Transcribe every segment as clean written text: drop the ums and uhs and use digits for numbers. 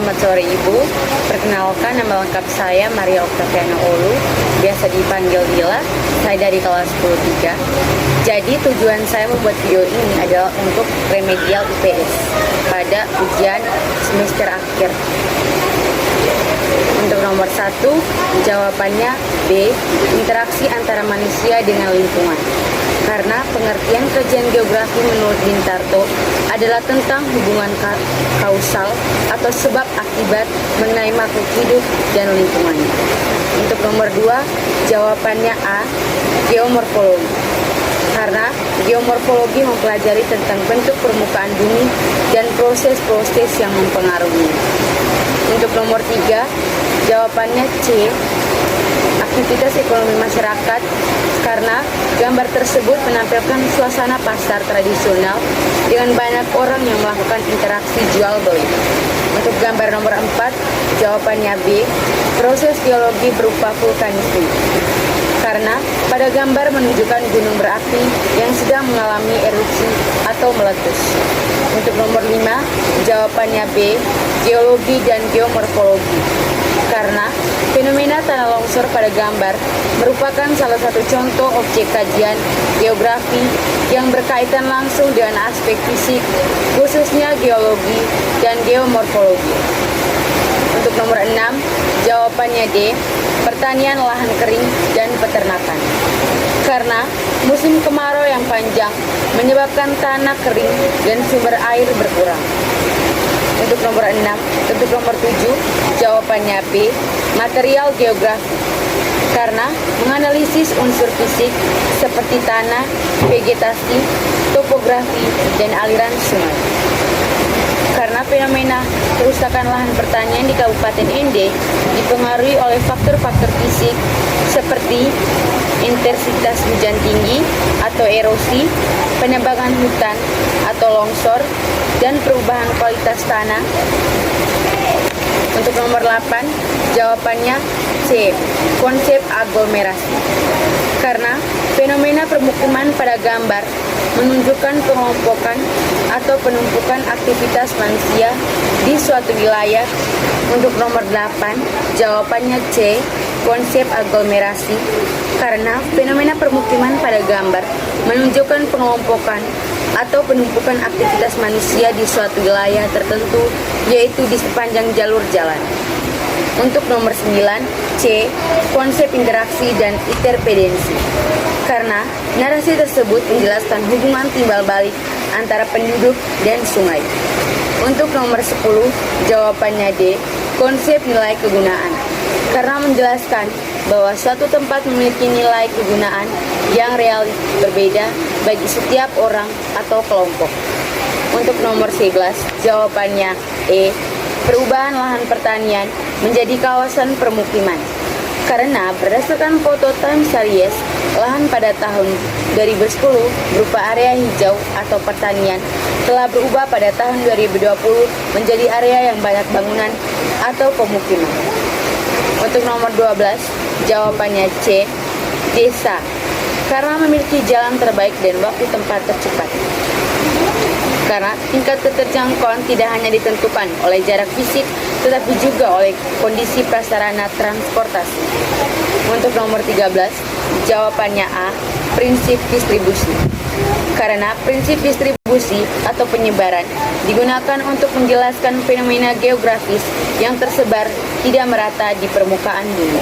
Selamat sore Ibu, perkenalkan nama lengkap saya Maria Octaviana Olu, biasa dipanggil Lila, saya dari kelas 10-3. Jadi tujuan saya membuat video ini adalah untuk remedial IPS pada ujian semester akhir. Untuk nomor 1, jawabannya B, interaksi antara manusia dengan lingkungan. Karena pengertian kajian geografi menurut Bintarto adalah tentang hubungan kausal atau sebab akibat mengenai makhluk hidup dan lingkungannya. Untuk nomor 2, jawabannya A, geomorfologi. Karena geomorfologi mempelajari tentang bentuk permukaan bumi dan proses-proses yang mempengaruhinya. Untuk nomor 3, jawabannya C, aktivitas ekonomi masyarakat, karena gambar tersebut menampilkan suasana pasar tradisional dengan banyak orang yang melakukan interaksi jual beli. Untuk gambar nomor 4, jawabannya B, proses geologi berupa vulkanisme. Karena pada gambar menunjukkan gunung berapi yang sedang mengalami erupsi atau meletus. Untuk nomor 5, jawabannya B, geologi dan geomorfologi. Karena fenomena tanah longsor pada gambar merupakan salah satu contoh objek kajian geografi yang berkaitan langsung dengan aspek fisik, khususnya geologi dan geomorfologi. Untuk nomor 6, jawabannya D, pertanian lahan kering dan peternakan. Karena musim kemarau yang panjang menyebabkan tanah kering dan sumber air berkurang. Untuk nomor 7, jawabannya B, material geografi. Karena menganalisis unsur fisik seperti tanah, vegetasi, topografi, dan aliran sungai. Karena fenomena kerusakan lahan pertanian di Kabupaten Ende dipengaruhi oleh faktor-faktor fisik seperti intensitas hujan tinggi atau erosi, penebangan hutan atau longsor, dan perubahan kualitas tanah. Untuk nomor 8, jawabannya C, konsep aglomerasi. Karena fenomena permukiman pada gambar menunjukkan pengelompokan atau penumpukan aktivitas manusia di suatu wilayah. Untuk nomor 8, jawabannya C, konsep aglomerasi. Karena fenomena permukiman pada gambar menunjukkan pengelompokan atau penumpukan aktivitas manusia di suatu wilayah tertentu, yaitu di sepanjang jalur jalan. Untuk nomor 9, C, konsep interaksi dan interpedensi. Karena narasi tersebut menjelaskan hubungan timbal balik antara penduduk dan sungai. Untuk nomor 10, jawabannya D, konsep nilai kegunaan. Karena menjelaskan bahwa suatu tempat memiliki nilai kegunaan yang real berbeda bagi setiap orang atau kelompok. Untuk nomor 11, jawabannya E, perubahan lahan pertanian menjadi kawasan permukiman. Karena berdasarkan foto Time Series, lahan pada tahun 2010 berupa area hijau atau pertanian telah berubah pada tahun 2020 menjadi area yang banyak bangunan atau pemukiman. Untuk nomor 12, jawabannya C, desa. Karena memiliki jalan terbaik dan waktu tempat tercepat. Karena tingkat keterjangkauan tidak hanya ditentukan oleh jarak fisik, tetapi juga oleh kondisi prasarana transportasi. Untuk nomor 13, jawabannya A, prinsip distribusi. Karena prinsip distribusi atau penyebaran digunakan untuk menjelaskan fenomena geografis yang tersebar tidak merata di permukaan bumi.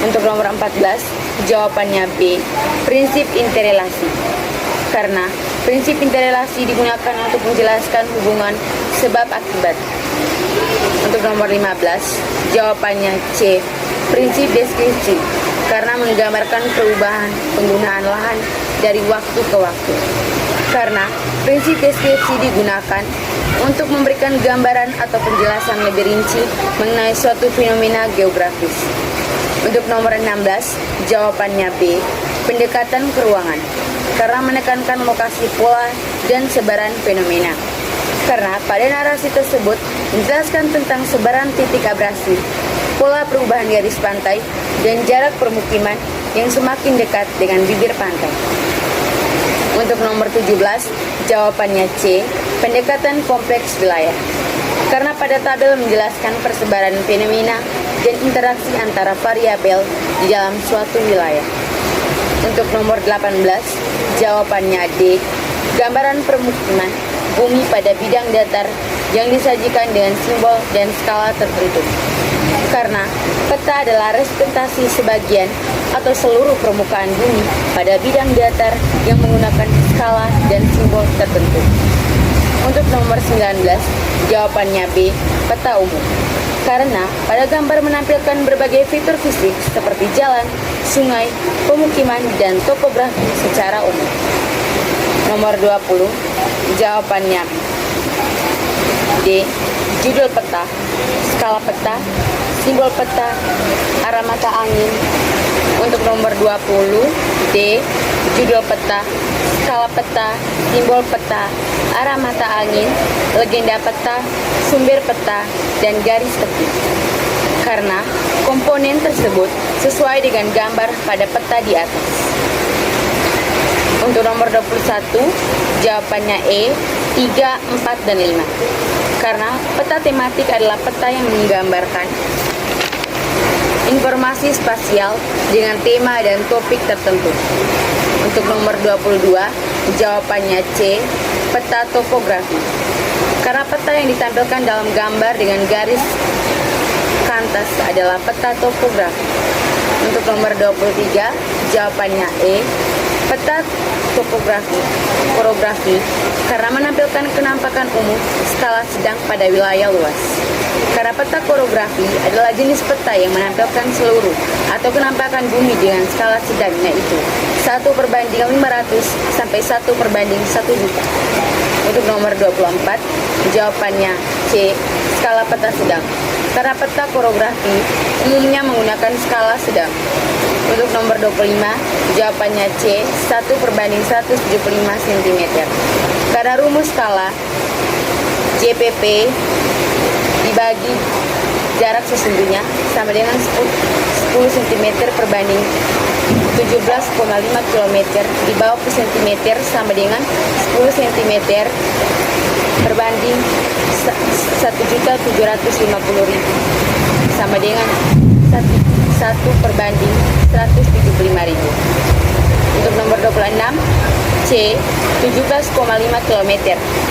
Untuk nomor 14, jawabannya B, prinsip interrelasi. Karena prinsip interrelasi digunakan untuk menjelaskan hubungan sebab akibat. Untuk nomor 15, jawabannya C, prinsip deskripsi. Karena menggambarkan perubahan penggunaan lahan dari waktu ke waktu. Karena prinsip deskripsi digunakan untuk memberikan gambaran atau penjelasan lebih rinci mengenai suatu fenomena geografis. Untuk nomor 16, jawabannya B, pendekatan ke ruangan. Karena menekankan lokasi pola dan sebaran fenomena. Karena pada narasi tersebut menjelaskan tentang sebaran titik abrasi, pola perubahan garis pantai, dan jarak permukiman yang semakin dekat dengan bibir pantai. Untuk nomor 17, jawabannya C, pendekatan kompleks wilayah. karena pada tabel menjelaskan persebaran fenomena dan interaksi antara variabel di dalam suatu wilayah. Untuk nomor 18, jawabannya D. Gambaran permukiman bumi pada bidang datar yang disajikan dengan simbol dan skala tertentu. Karena peta adalah representasi sebagian atau seluruh permukaan bumi pada bidang datar yang menggunakan skala dan simbol tertentu. Untuk nomor 19, jawabannya B. Peta umum. Karena pada gambar menampilkan berbagai fitur fisik seperti jalan, sungai, pemukiman, dan topografi secara umum. Nomor 20, jawabannya D. Judul peta, skala peta, simbol peta, arah mata angin. Untuk nomor 20, D. Judul peta, skala peta, simbol peta, arah mata angin, legenda peta, sumber peta, dan garis tepi. Karena komponen tersebut sesuai dengan gambar pada peta di atas. Untuk nomor 21, jawabannya E. 3, 4, dan 5. Karena peta tematik adalah peta yang menggambarkan informasi spasial dengan tema dan topik tertentu. Untuk nomor 22, jawabannya C. Peta topografi. Karena peta yang ditampilkan dalam gambar dengan garis kantas adalah peta topografi. Untuk nomor 23, jawabannya E. Peta topografi, korografi, karena menampilkan kenampakan umum skala sedang pada wilayah luas. Karena peta korografi adalah jenis peta yang menampilkan seluruh atau kenampakan bumi dengan skala sedang, yaitu 1/500 sampai 1/1 juta. Untuk nomor 24, jawabannya C. Skala peta sedang. Karena peta korografi umumnya menggunakan skala sedang. Untuk nomor 25, jawabannya C. 1/175 cm. Karena rumus skala JPP dibagi jarak sesungguhnya sama dengan 10 cm perbanding 17,5 km dibawa ke cm sama dengan 10 cm perbanding 1.750.000 sama dengan 1/175.000. Untuk nomor 26, C. 17,5 km.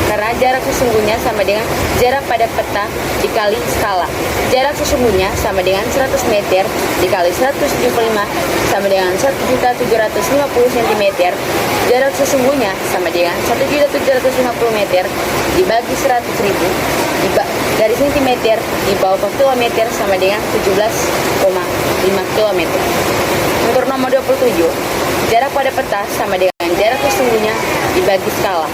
Karena jarak sesungguhnya sama dengan jarak pada peta dikali skala. Jarak sesungguhnya sama dengan 100 meter dikali 175 sama dengan 1.750 cm. Jarak sesungguhnya sama dengan 1.750 meter dibagi 100.000 dari cm dibawa ke kilometer sama dengan 17,5 km. Untuk nomor 27, jarak pada peta sama dengan jarak sesungguhnya dibagi skala.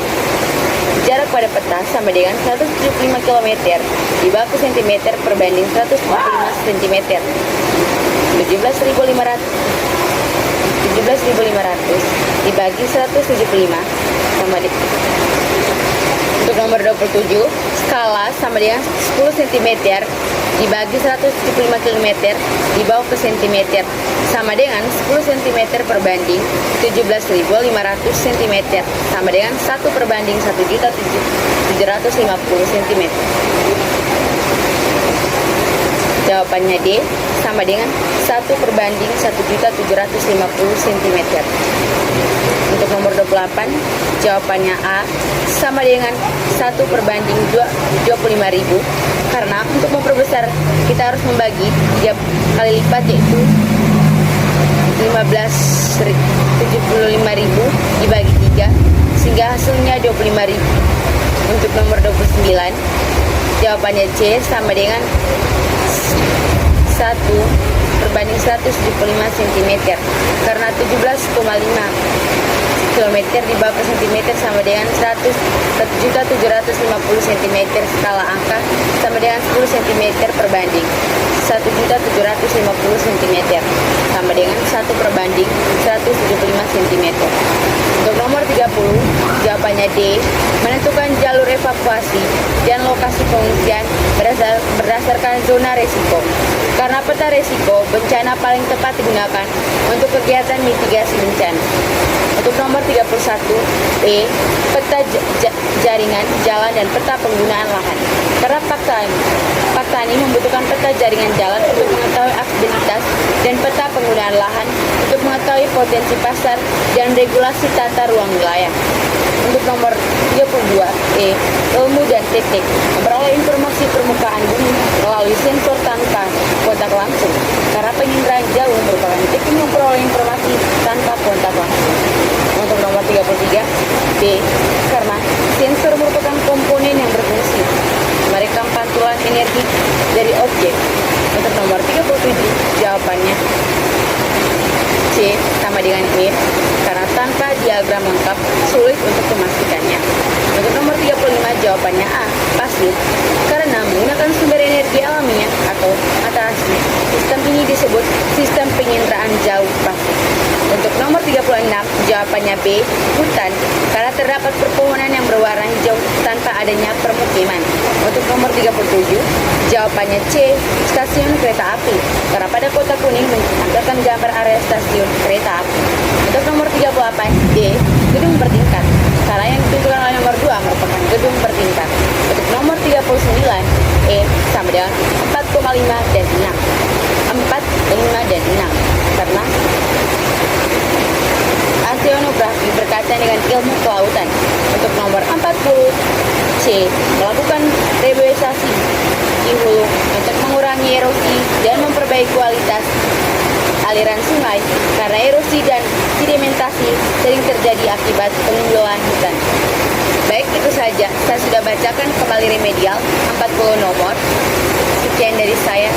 Jarak pada peta sama dengan 175 km dibagi ke cm perbanding 145 cm. 17.500 dibagi 175 sama dengan. Untuk nomor 27, skala sama dengan 10 cm dibagi 175 km dibawa ke cm sama dengan 10 cm perbanding 17.500 cm sama dengan 1/1.750 cm. Jawabannya D sama dengan 1/1.750 cm. Untuk nomor 28, jawabannya A sama dengan 1/25.000. Karena untuk memperbesar kita harus membagi 3 kali lipat, yaitu 75.000 dibagi 3 sehingga hasilnya 25.000. Untuk nomor 29, jawabannya C sama dengan 1/175 cm. Karena 17,5 km dibawa ke cm sama dengan 1.750 cm skala angka sama dengan 10 cm perbanding 1.750 cm sama dengan 1/175 cm. Untuk nomor 30, jawabannya D, menentukan jalur evakuasi dan lokasi pengungsian berdasarkan zona resiko. Karena peta resiko, bencana paling tepat digunakan untuk kegiatan mitigasi bencana. Untuk nomor 31, E, peta jaringan jalan dan peta penggunaan lahan. Karena fakta ini membutuhkan peta jaringan jalan untuk mengetahui aksesibilitas dan peta penggunaan lahan untuk mengetahui potensi pasar dan regulasi tata ruang wilayah. Untuk nomor 32, E, ilmu dan teknik, memperoleh informasi permukaan bumi melalui sensor tanpa kontak langsung. Karena penginderaan jauh merupakan teknik memperoleh informasi tanpa kontak langsung. Untuk nomor 33, B, karena sensor merupakan komponen yang berfungsi merekam pantulan energi dari objek. Untuk nomor 37, jawabannya C sama dengan E, karena tanpa diagram lengkap sulit untuk memastikannya. Untuk nomor 35, jawabannya A, pasif, karena menggunakan sumber energi alamiah atau mata asli. Sistem ini disebut sistem penginderaan jauh pasif. Untuk nomor 36, jawabannya B, hutan, karena terdapat perpohonan yang berwarna hijau tanpa adanya permukiman. Untuk nomor 37, jawabannya C, stasiun kereta api, karena pada kotak kuning menampilkan gambar area stasiun kereta api. Untuk nomor 38, D, gedung bertingkat, karena yang ditunjukkan oleh nomor 2 merupakan gedung bertingkat. Untuk nomor 39, E, sama dengan 4,5 dan 6. 4, 5, dan 6, karena oceanografi berkaitan dengan ilmu kelautan. Untuk nomor 40, C, melakukan reboisasi di hulu untuk mengurangi erosi dan memperbaiki kualitas aliran sungai, karena erosi dan sedimentasi sering terjadi akibat pengundulan hutan. Baik, itu saja. Saya sudah bacakan kembali remedial 40 nomor. Sekian dari saya.